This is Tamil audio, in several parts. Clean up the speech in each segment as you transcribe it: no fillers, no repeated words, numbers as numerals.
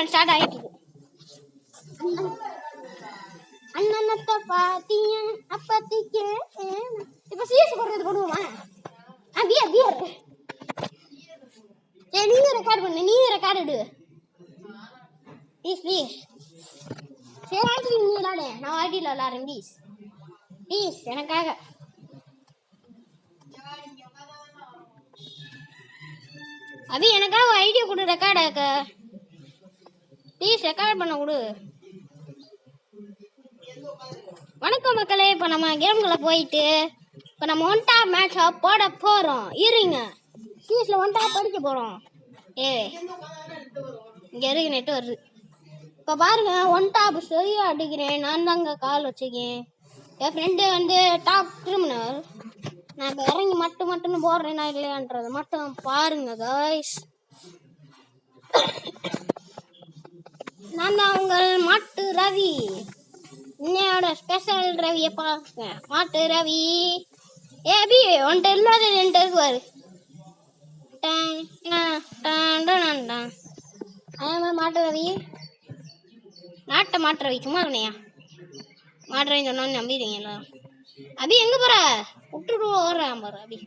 டோர்னமெண்ட் ஸ்டார்ட் ஆகிட்டு இருக்கு. அண்ணனத்தை பாத்தீங்க அப்பத்திக்கு இப்ப சிஎஸ் போடுறது போடுவோமா? பியர் பியர். சரி நீங்க ரெக்கார்ட் பண்ணு, நீங்க ரெக்கார்ட் எடு ப்ளீஸ் ப்ளீஸ். சரி ஆக்சுவலி நீ விளாடு, நான் ஆடியில் விளாடுறேன் ப்ளீஸ் ப்ளீஸ் எனக்காக. அபி எனக்காக ஐடியா கொடு, ரெக்கார்ட் ஆக்க ப்ளீஸ், ரெக்கார்ட் பண்ண கொடு. வணக்கம் மக்களே, இப்போ நம்ம கேம்குள்ளே போயிட்டு இப்போ நம்ம ஒன் டாப் மேட்சை போட போகிறோம். இருங்க, சீஸில் ஒன் டாப் படிக்க போகிறோம். இங்கே இருக்கு, நெட்டு வருது. இப்போ பாருங்க, ஒன் டாப் சரியாக அடிக்கிறேன். நான் தாங்க கால் வச்சுக்கேன். என் ஃப்ரெண்டு வந்து டாப் கிரிமினல். நான் இப்போ இறங்கி மட்டும்னு போடுறேன்னா இல்லையான்றது மட்டும் பாருங்க காய்ஸ். நான் தான் உங்கள் மாட்டு ரவி. இன்னையோட ஸ்பெஷல் ரவியை பார்க்க மாட்டு ரவி. ஏபி ஒன்ட்ட இல்லாத என்கிட்ட இருக்குவாரு. மாட்டு ரவி, நாட்டை மாட்டு ரவி. சும்மா இல்லையா மாட்டு ரவி சொன்னான்னு நம்பிடுவீங்களா? அபி எங்க போற? விட்டுட்டு ஓடுறான் பாரு அபி.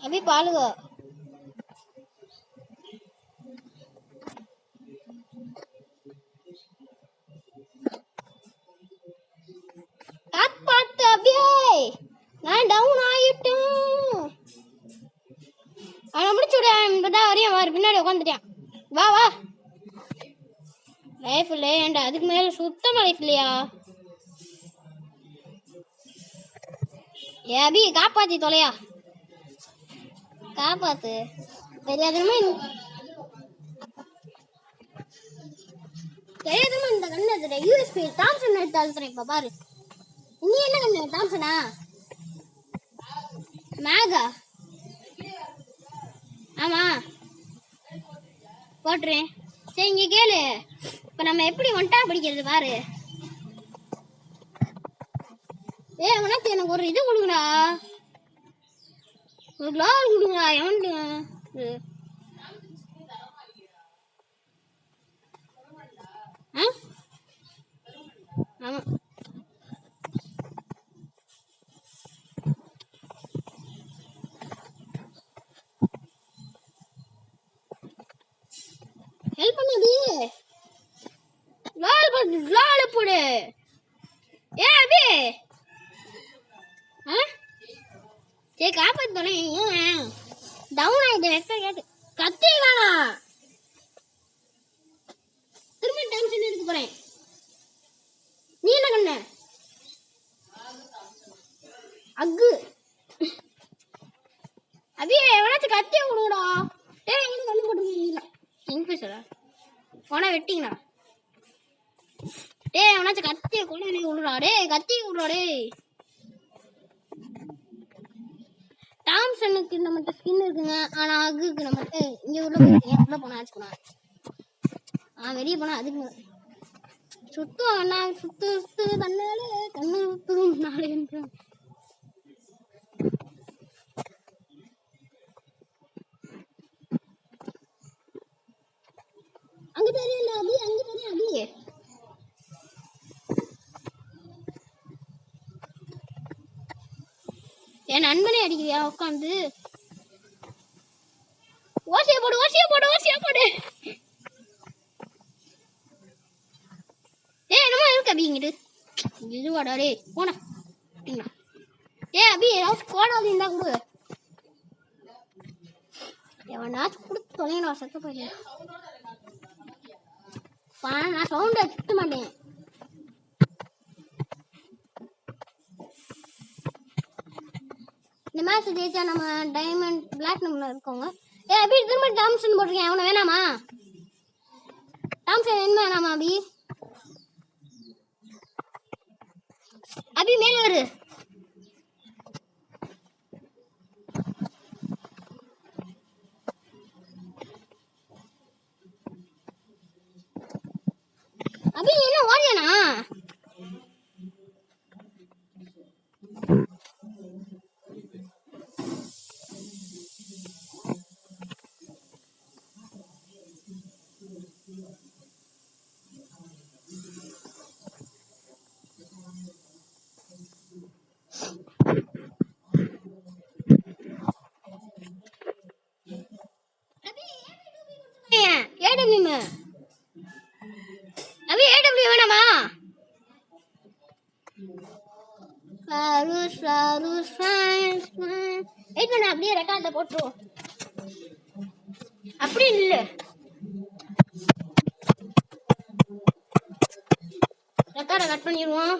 அபி பாலுகோ காப்பாத்து அபியே, நான் டவுன் ஆயிட்டேன். அவனை முடிச்சு விட இப்பதான் வரையும் வாரு, பின்னாடி உட்காந்துட்டேன். வா வா. லைஃப் இல்லையா? அதுக்கு மேல சுத்தமா லைஃப் இல்லையா? ஏ அபி காப்பாத்தி தொலையா, காப்பாத்து. தெரியாதுமா தெரியாதுமா இந்த கண்ணு எடுத்துற யூஎஸ்பி தாம்சன் எடுத்து அழுத்துறேன். இப்ப பாரு, நீ என்ன கண்ணு தாம்சனா மேகா? ஆமா போட்டுறேன். சரி இங்க கேளு, இப்ப நம்ம எப்படி ஒன்டா பிடிக்கிறது பாரு. உனக்கு எனக்கு ஒரு இது கொடுங்கடா, ஒரு கிளாஸ் கொடுங்கடா. எவன்ட்டு ஆமா ஹெல்ப் பண்ணாடி, லால் போடு. ஏ அபி சரி காப்பாத்தோனே. டவுன் ஆயிட்டு வெக்க கேட்டு கத்தி வேணா. திரும்ப டென்ஷன் எடுக்க போறேன். நீ என்ன கண்ண அக்கு அபியே எவனாச்சும் கத்திய விடுடா. எங்க கண்ணு போட்டுருக்கீங்களா இன்ஃபேஸரா போனா வெட்டிங்கண்ணா. எவனாச்சும் கத்திய கூட எனக்கு விடுறா. கத்தி விடுறா. டாம்சனுக்கு நம்மகிட்ட ஸ்கின் இருக்குங்க, ஆனா அகுக்கு நம்ம இங்க உள்ள போனா ஆச்சுக்கணும். வெளியே போனா அதுக்கு சுத்துவாங்க. சுத்து சுத்து கண்ணாலே கண்ணு சுத்தும் நாளே என்று அங்க தெரியல அபி, அங்க தெரியும் அபி. என் நண்பனே அடிக்கிறியா உட்காந்து? ஓசிய போடு ஓசிய போடு ஓசிய போடு. என்னமோ இருக்கு அபி இங்கிட்டு இதுவாடா. போனா அபி ஏதாவது கோடாது இருந்தா கொடு. எவனாச்சும் கொடுத்து தொலைங்கடா சத்த போயிட்டேன். நான் சவுண்ட திட்ட மாட்டேன். இந்த மேட்ச் ஜெயிச்சா நம்ம டைமண்ட் பிளாட்டினம்ல இருக்கோங்க. அபி திரும்ப டாம்சன் போட்டிருக்கேன். அவனை வேணாமா? டாம்சன் என்ன வேணாமா அபி? அபி மேல வரு. அபி என்ன ஓடியானா? வெயிட் பண்ண, அப்படியே ரெக்கார்ட போட்டுருவோம். அப்படி இல்ல, ரெக்கார்டை கட் பண்ணிடுவோம்.